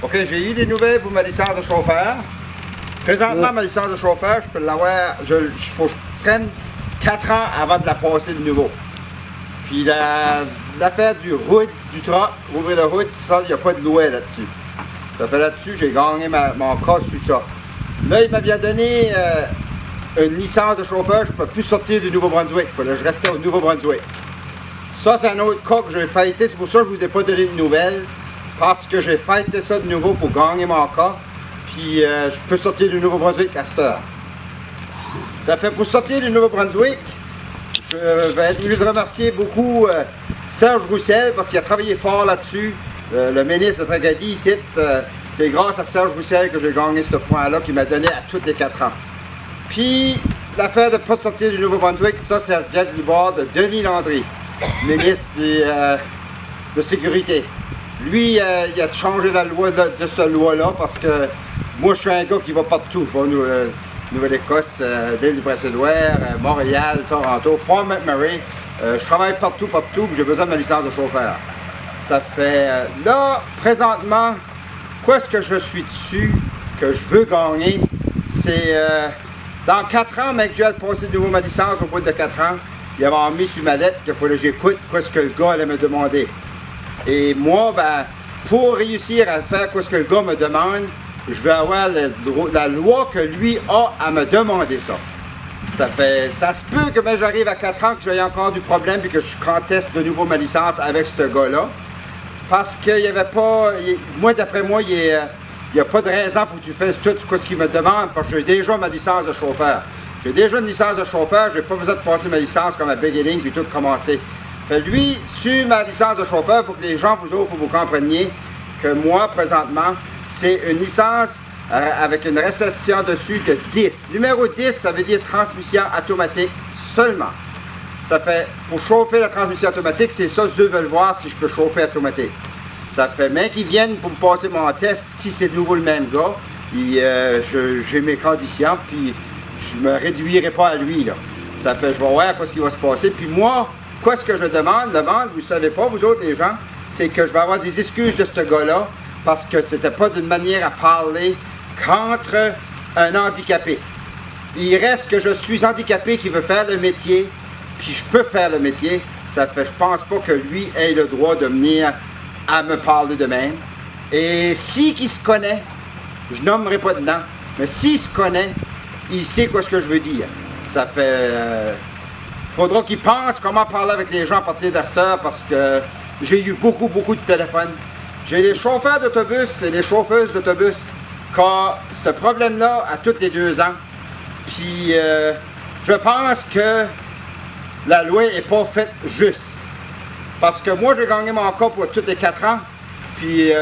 OK, j'ai eu des nouvelles pour ma licence de chauffeur. Présentement, ma licence de chauffeur, je peux l'avoir, il faut que je prenne 4 ans avant de la passer de nouveau. Puis l'affaire du hood, du truck, ouvrir le hood, ça, il n'y a pas de loi là-dessus. Ça fait là-dessus, j'ai gagné mon cas sur ça. Là, il m'avait donné une licence de chauffeur, je ne peux plus sortir du Nouveau-Brunswick. Il fallait que je restais au Nouveau-Brunswick. Ça, c'est un autre cas que j'ai fêté. C'est pour ça que je ne vous ai pas donné de nouvelles. Parce que j'ai fêté ça de nouveau pour gagner mon cas. Puis je peux sortir du Nouveau-Brunswick à cette heure. Ça fait pour sortir du Nouveau-Brunswick, je vais être obligé de remercier beaucoup Serge Roussel parce qu'il a travaillé fort là-dessus. Le ministre de Tracadie ici, c'est grâce à Serge Roussel que j'ai gagné ce point-là qu'il m'a donné à tous les 4 ans. Puis l'affaire de ne pas sortir du Nouveau-Brunswick, ça c'est vient du bord de Denis Landry, ministre de Sécurité. Lui, il a changé la loi de cette loi-là parce que moi, je suis un gars qui va partout. Je vais en Nouvelle-Écosse, Île-du-Prince-Édouard, Montréal, Toronto, Fort McMurray. Je travaille partout, j'ai besoin de ma licence de chauffeur. Ça fait... là, présentement, quoi est-ce que je suis dessus, que je veux gagner, c'est... dans 4 ans, mec, je vais passer de nouveau ma licence au bout de 4 ans. Il avait mis sur ma lettre qu'il fallait que j'écoute quoi ce que le gars allait me demander. Et moi, ben, pour réussir à faire ce que le gars me demande, je vais avoir la loi que lui a à me demander ça. Ça se peut que ben, j'arrive à 4 ans, que j'ai encore du problème et que je conteste de nouveau ma licence avec ce gars-là. Parce qu'il n'y avait pas... moi, d'après moi, il n'y a pas de raison pour que tu fasses tout ce qu'il me demande parce que j'ai déjà ma licence de chauffeur. J'ai déjà une licence de chauffeur, je n'ai pas besoin de passer ma licence comme à beginning puis tout commencer. Fait lui, sur ma licence de chauffeur, il faut que les gens vous autres, vous compreniez que moi, présentement, c'est une licence avec une récession dessus de 10. Numéro 10, ça veut dire transmission automatique seulement. Ça fait, pour chauffer la transmission automatique, c'est ça, je veux le voir si je peux chauffer automatique. Ça fait, mais qu'ils viennent pour me passer mon test, si c'est de nouveau le même gars, j'ai mes conditions, puis je me réduirai pas à lui, là. Ça fait, je vais voir ce qui va se passer, puis moi, quoi ce que je demande, vous ne savez pas, vous autres les gens, c'est que je vais avoir des excuses de ce gars-là parce que c'était pas d'une manière à parler contre un handicapé. Il reste que je suis handicapé qui veut faire le métier, puis je peux faire le métier. Ça fait, je pense pas que lui ait le droit de venir à me parler de même. Et s'il se connaît, je nommerai pas de nom, mais s'il se connaît, il sait quoi ce que je veux dire. Ça fait... faudra qu'il pense comment parler avec les gens à partir de cette heure parce que j'ai eu beaucoup de téléphones. J'ai les chauffeurs d'autobus et les chauffeuses d'autobus qui ont ce problème-là à tous les 2 ans. Puis je pense que la loi n'est pas faite juste. Parce que moi, j'ai gagné mon cas pour tous les 4 ans. Puis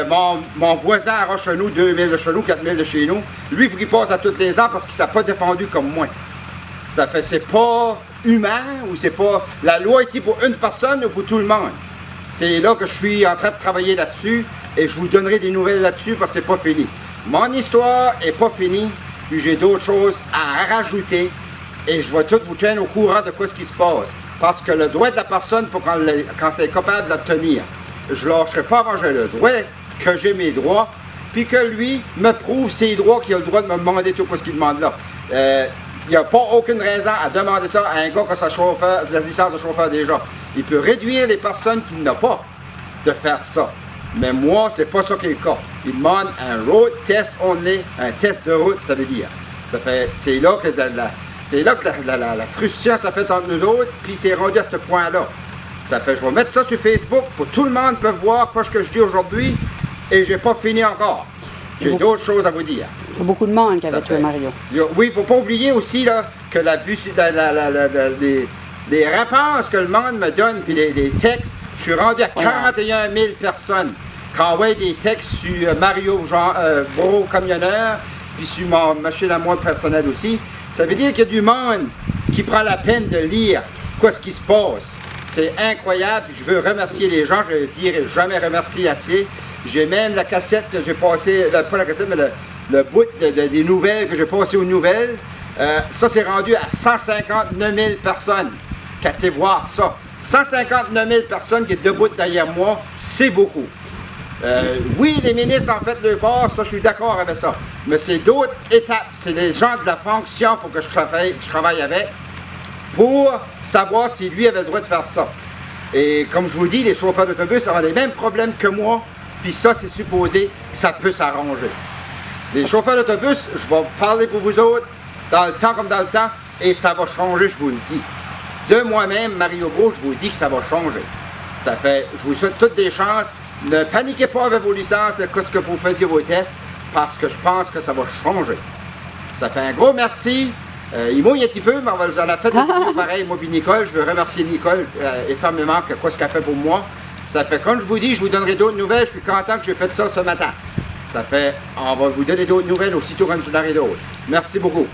mon voisin à Rochenou, 2000 de chez nous, 4000 de chez nous, lui, il faut qu'il passe à tous les ans parce qu'il ne s'est pas défendu comme moi. Ça fait, c'est pas humain ou c'est pas... La loi est pour une personne ou pour tout le monde. C'est là que je suis en train de travailler là-dessus et je vous donnerai des nouvelles là-dessus parce que c'est pas fini. Mon histoire est pas finie, puis j'ai d'autres choses à rajouter et je vais tout vous tenir au courant de quoi ce qui se passe. Parce que le droit de la personne, il faut quand c'est capable de le tenir. Je lâcherai pas avant que j'ai le droit, que j'ai mes droits, puis que lui me prouve ses droits, qu'il a le droit de me demander tout ce qu'il demande là. Il n'y a pas aucune raison à demander ça à un gars qui a sa licence de chauffeur déjà. Il peut réduire les personnes qui n'ont pas de faire ça. Mais moi, c'est pas ça qui est le cas. Il demande un road test only, un test de route, ça veut dire. Ça fait, c'est là que la frustration s'est faite entre nous autres, puis c'est rendu à ce point-là. Ça fait, je vais mettre ça sur Facebook pour tout le monde peut voir quoi ce que je dis aujourd'hui, et j'ai pas fini encore. J'ai d'autres choses à vous dire. Il y a beaucoup de monde qui avait tué Mario. Oui, il ne faut pas oublier aussi là, que les réponses que le monde me donne, puis les textes, je suis rendu à 41 000 personnes qui envoient des textes sur Mario Beau Camionneur, puis sur ma machine à moi personnelle aussi. Ça veut dire qu'il y a du monde qui prend la peine de lire quoi ce qui se passe. C'est incroyable, je veux remercier les gens, je ne dirai jamais remercier assez. J'ai même la cassette que j'ai passée, pas la cassette, mais le bout des nouvelles que j'ai passé aux nouvelles. Ça, c'est rendu à 159 000 personnes qui ont été voir ça. 159 000 personnes qui sont debout derrière moi, c'est beaucoup. Oui, les ministres en fait leur part, ça je suis d'accord avec ça. Mais c'est d'autres étapes. C'est les gens de la fonction, il faut que je travaille avec pour savoir si lui avait le droit de faire ça. Et comme je vous dis, les chauffeurs d'autobus ont les mêmes problèmes que moi, puis ça c'est supposé que ça peut s'arranger. Les chauffeurs d'autobus, je vais parler pour vous autres, dans le temps comme dans le temps, et ça va changer, je vous le dis. De moi-même, Mario Beau, je vous dis que ça va changer. Ça fait, je vous souhaite toutes des chances. Ne paniquez pas avec vos licences, ce que vous faisiez vos tests, parce que je pense que ça va changer. Ça fait un gros merci. Il mouille un petit peu, mais on en a fait pareil, moi et Nicole. Je veux remercier Nicole fermement que ce qu'elle fait pour moi. Ça fait, comme je vous dis, je vous donnerai d'autres nouvelles. Je suis content que j'ai fait ça ce matin. Ça fait, on va vous donner d'autres nouvelles aussitôt quand je n'aurai d'autres. Merci beaucoup.